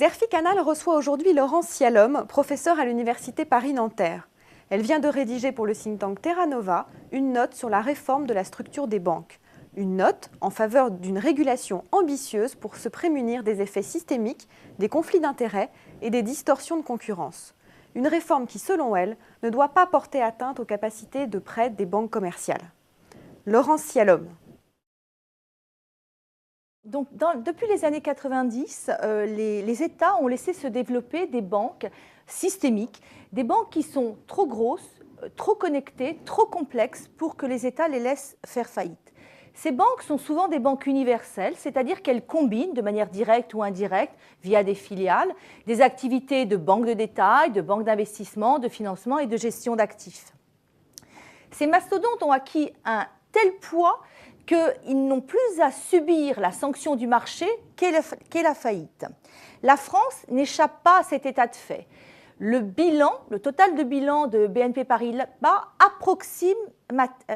Xerfi Canal reçoit aujourd'hui Laurence Cialhomme, professeure à l'Université Paris-Nanterre. Elle vient de rédiger pour le think tank Terra Nova une note sur la réforme de la structure des banques. Une note en faveur d'une régulation ambitieuse pour se prémunir des effets systémiques, des conflits d'intérêts et des distorsions de concurrence. Une réforme qui, selon elle, ne doit pas porter atteinte aux capacités de prêt des banques commerciales. Laurence Cialhomme. Donc, depuis les années 90, les États ont laissé se développer des banques systémiques, des banques qui sont trop grosses, trop connectées, trop complexes pour que les États les laissent faire faillite. Ces banques sont souvent des banques universelles, c'est-à-dire qu'elles combinent de manière directe ou indirecte, via des filiales, des activités de banque de détail, de banque d'investissement, de financement et de gestion d'actifs. Ces mastodontes ont acquis un tel poids qu'ils n'ont plus à subir la sanction du marché qu'est la faillite. La France n'échappe pas à cet état de fait. Le total de bilan de BNP Paribas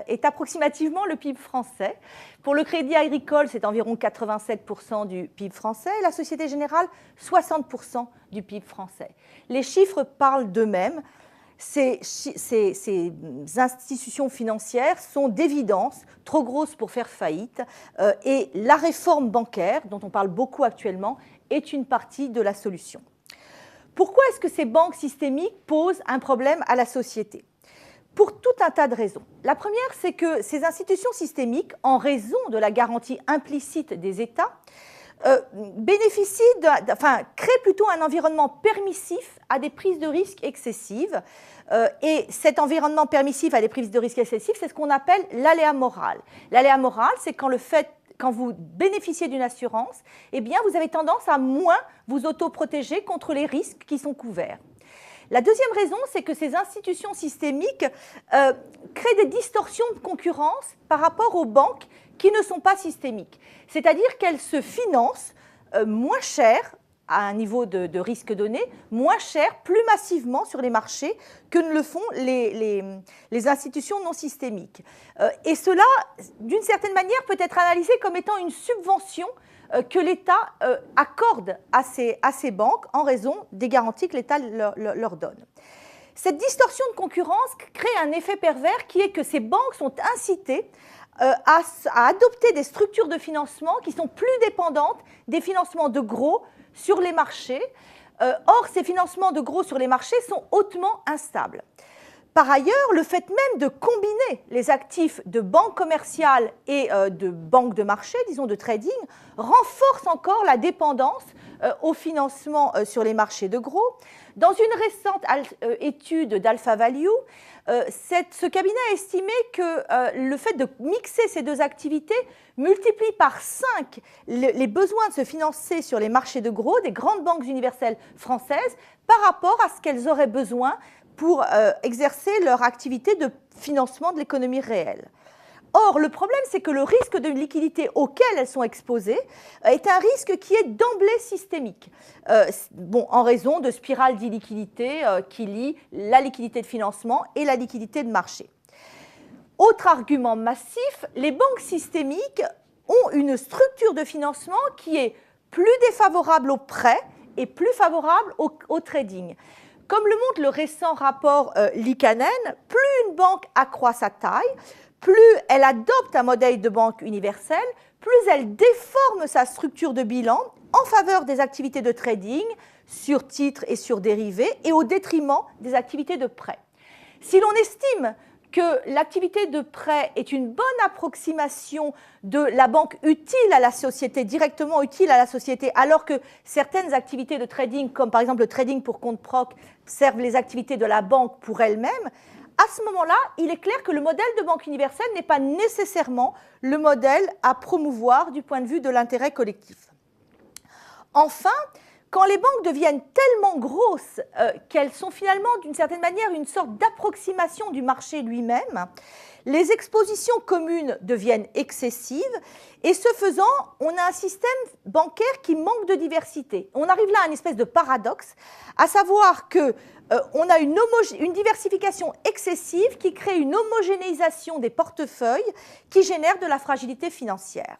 est approximativement le PIB français. Pour le Crédit Agricole, c'est environ 87% du PIB français. La Société Générale, 60% du PIB français. Les chiffres parlent d'eux-mêmes. Ces institutions financières sont d'évidence trop grosses pour faire faillite et la réforme bancaire, dont on parle beaucoup actuellement, est une partie de la solution. Pourquoi est-ce que ces banques systémiques posent un problème à la société ? Pour tout un tas de raisons. La première, c'est que ces institutions systémiques, en raison de la garantie implicite des États, créent plutôt un environnement permissif à des prises de risques excessives. Et cet environnement permissif à des prises de risques excessives, c'est ce qu'on appelle l'aléa moral. L'aléa moral, c'est quand vous bénéficiez d'une assurance, eh bien, vous avez tendance à moins vous autoprotéger contre les risques qui sont couverts. La deuxième raison, c'est que ces institutions systémiques créent des distorsions de concurrence par rapport aux banques qui ne sont pas systémiques. C'est-à-dire qu'elles se financent moins cher, à un niveau de risque donné, moins cher, plus massivement sur les marchés que ne le font les institutions non systémiques. Et cela, d'une certaine manière, peut être analysé comme étant une subvention que l'État accorde à ces banques en raison des garanties que l'État leur donne. Cette distorsion de concurrence crée un effet pervers qui est que ces banques sont incitées à adopter des structures de financement qui sont plus dépendantes des financements de gros sur les marchés. Or, ces financements de gros sur les marchés sont hautement instables. Par ailleurs, le fait même de combiner les actifs de banques commerciales et de banques de marché, disons de trading, renforce encore la dépendance au financement sur les marchés de gros. Dans une récente étude d'Alpha Value, ce cabinet a estimé que le fait de mixer ces deux activités multiplie par 5 les besoins de se financer sur les marchés de gros des grandes banques universelles françaises par rapport à ce qu'elles auraient besoin pour exercer leur activité de financement de l'économie réelle. Or, le problème, c'est que le risque de liquidité auquel elles sont exposées est un risque qui est d'emblée systémique, en raison de spirales d'illiquidité qui lient la liquidité de financement et la liquidité de marché. Autre argument massif, les banques systémiques ont une structure de financement qui est plus défavorable aux prêts et plus favorable au trading. Comme le montre le récent rapport Liikanen, plus une banque accroît sa taille, plus elle adopte un modèle de banque universelle, plus elle déforme sa structure de bilan en faveur des activités de trading sur titres et sur dérivés et au détriment des activités de prêt. Si l'on estime que l'activité de prêt est une bonne approximation de la banque utile à la société, directement utile à la société, alors que certaines activités de trading, comme par exemple le trading pour compte propre, servent les activités de la banque pour elle-même, à ce moment-là, il est clair que le modèle de banque universelle n'est pas nécessairement le modèle à promouvoir du point de vue de l'intérêt collectif. Enfin, quand les banques deviennent tellement grosses qu'elles sont finalement, d'une certaine manière, une sorte d'approximation du marché lui-même, les expositions communes deviennent excessives et ce faisant, on a un système bancaire qui manque de diversité. On arrive là à une espèce de paradoxe, à savoir qu'on a une diversification excessive qui crée une homogénéisation des portefeuilles qui génère de la fragilité financière.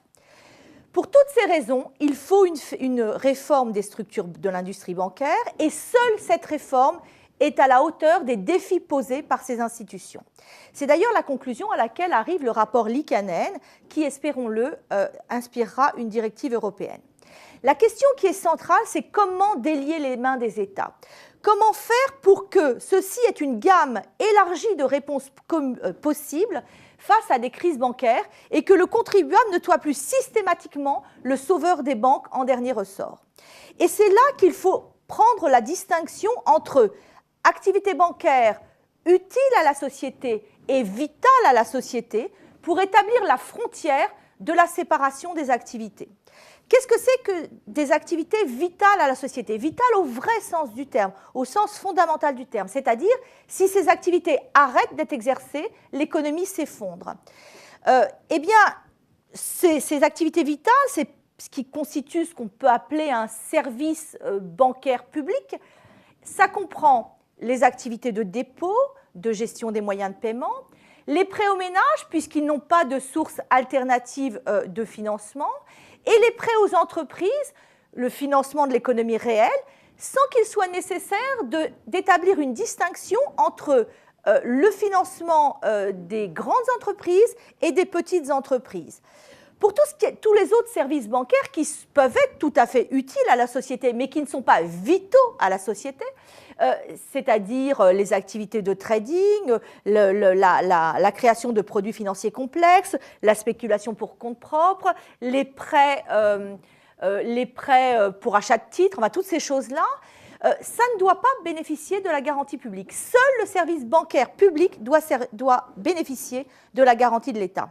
Pour toutes ces raisons, il faut une réforme des structures de l'industrie bancaire et seule cette réforme est à la hauteur des défis posés par ces institutions. C'est d'ailleurs la conclusion à laquelle arrive le rapport Liikanen qui, espérons-le, inspirera une directive européenne. La question qui est centrale, c'est comment délier les mains des États. Comment faire pour que ceci ait une gamme élargie de réponses possibles face à des crises bancaires et que le contribuable ne soit plus systématiquement le sauveur des banques en dernier ressort. Et c'est là qu'il faut prendre la distinction entre activité bancaire utile à la société et vitale à la société pour établir la frontière de la séparation des activités. Qu'est-ce que c'est que des activités vitales à la société? Vitales au vrai sens du terme, au sens fondamental du terme, c'est-à-dire si ces activités arrêtent d'être exercées, l'économie s'effondre. Eh bien, ces activités vitales, c'est ce qui constitue ce qu'on peut appeler un service bancaire public. Ça comprend les activités de dépôt, de gestion des moyens de paiement, les prêts aux ménages, puisqu'ils n'ont pas de source alternative de financement, et les prêts aux entreprises, le financement de l'économie réelle, sans qu'il soit nécessaire d'établir une distinction entre le financement des grandes entreprises et des petites entreprises. Pour tous les autres services bancaires qui peuvent être tout à fait utiles à la société, mais qui ne sont pas vitaux à la société, c'est-à-dire les activités de trading, la création de produits financiers complexes, la spéculation pour compte propre, les prêts pour achat de titres, enfin, toutes ces choses-là, ça ne doit pas bénéficier de la garantie publique. Seul le service bancaire public doit bénéficier de la garantie de l'État.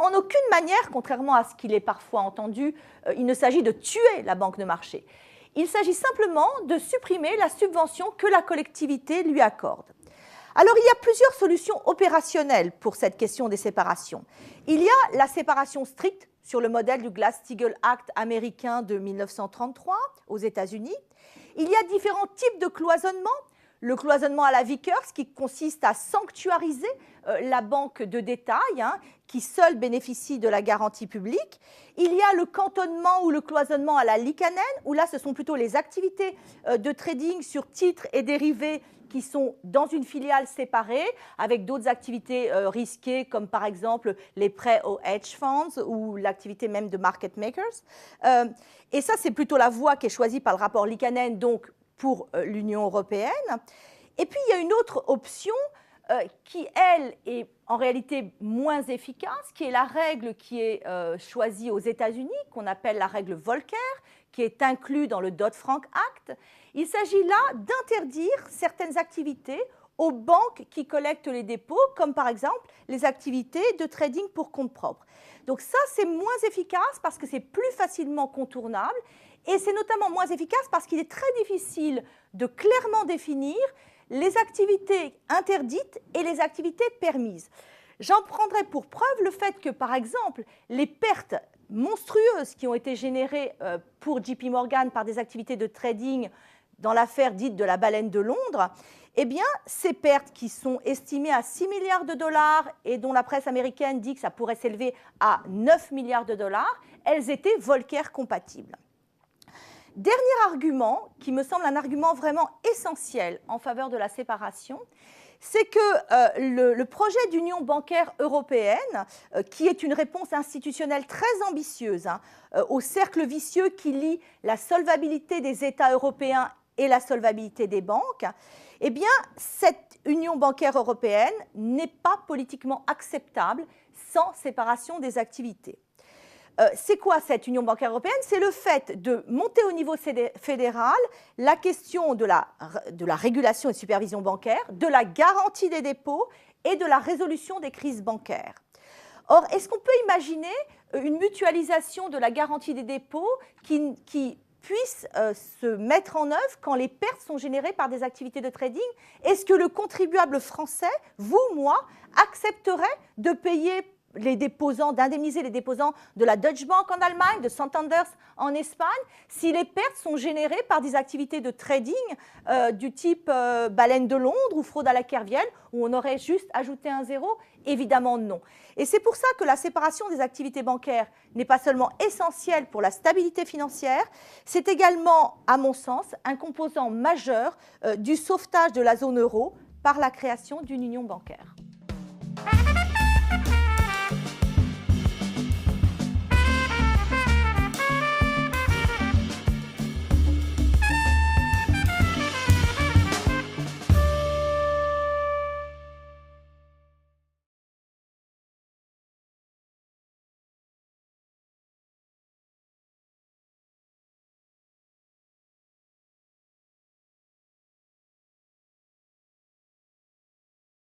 En aucune manière, contrairement à ce qu'il est parfois entendu, il ne s'agit de tuer la banque de marché. Il s'agit simplement de supprimer la subvention que la collectivité lui accorde. Alors, il y a plusieurs solutions opérationnelles pour cette question des séparations. Il y a la séparation stricte sur le modèle du Glass-Steagall Act américain de 1933 aux États-Unis. Il y a différents types de cloisonnement. Le cloisonnement à la Vickers, qui consiste à sanctuariser la banque de détail, qui seule bénéficie de la garantie publique. Il y a le cantonnement ou le cloisonnement à la Liikanen, où là, ce sont plutôt les activités de trading sur titres et dérivés qui sont dans une filiale séparée, avec d'autres activités risquées, comme par exemple les prêts aux hedge funds ou l'activité même de market makers. Et ça, c'est plutôt la voie qui est choisie par le rapport Liikanen, donc pour l'Union européenne. Et puis, il y a une autre option qui, elle, est en réalité moins efficace, qui est la règle qui est choisie aux États-Unis, qu'on appelle la règle Volcker, qui est inclue dans le Dodd-Frank Act. Il s'agit là d'interdire certaines activités aux banques qui collectent les dépôts, comme par exemple les activités de trading pour compte propre. Donc ça, c'est moins efficace parce que c'est plus facilement contournable. Et c'est notamment moins efficace parce qu'il est très difficile de clairement définir les activités interdites et les activités permises. J'en prendrai pour preuve le fait que, par exemple, les pertes monstrueuses qui ont été générées pour JP Morgan par des activités de trading dans l'affaire dite de la baleine de Londres, eh bien, ces pertes qui sont estimées à 6 milliards de dollars et dont la presse américaine dit que ça pourrait s'élever à 9 milliards de dollars, elles étaient Volcker compatibles. Dernier argument, qui me semble un argument vraiment essentiel en faveur de la séparation, c'est que le projet d'union bancaire européenne, qui est une réponse institutionnelle très ambitieuse au cercle vicieux qui lie la solvabilité des États européens et la solvabilité des banques, eh bien, cette union bancaire européenne n'est pas politiquement acceptable sans séparation des activités. C'est quoi cette union bancaire européenne? C'est le fait de monter au niveau fédéral la question de la régulation et de supervision bancaire, de la garantie des dépôts et de la résolution des crises bancaires. Or, est-ce qu'on peut imaginer une mutualisation de la garantie des dépôts qui puisse se mettre en œuvre quand les pertes sont générées par des activités de trading? Est-ce que le contribuable français, vous, moi, accepterait de payer les déposants, d'indemniser les déposants de la Deutsche Bank en Allemagne, de Santander en Espagne, si les pertes sont générées par des activités de trading du type baleine de Londres ou fraude à la Kerviel, où on aurait juste ajouté un zéro? Évidemment non. Et c'est pour ça que la séparation des activités bancaires n'est pas seulement essentielle pour la stabilité financière, c'est également, à mon sens, un composant majeur du sauvetage de la zone euro par la création d'une union bancaire.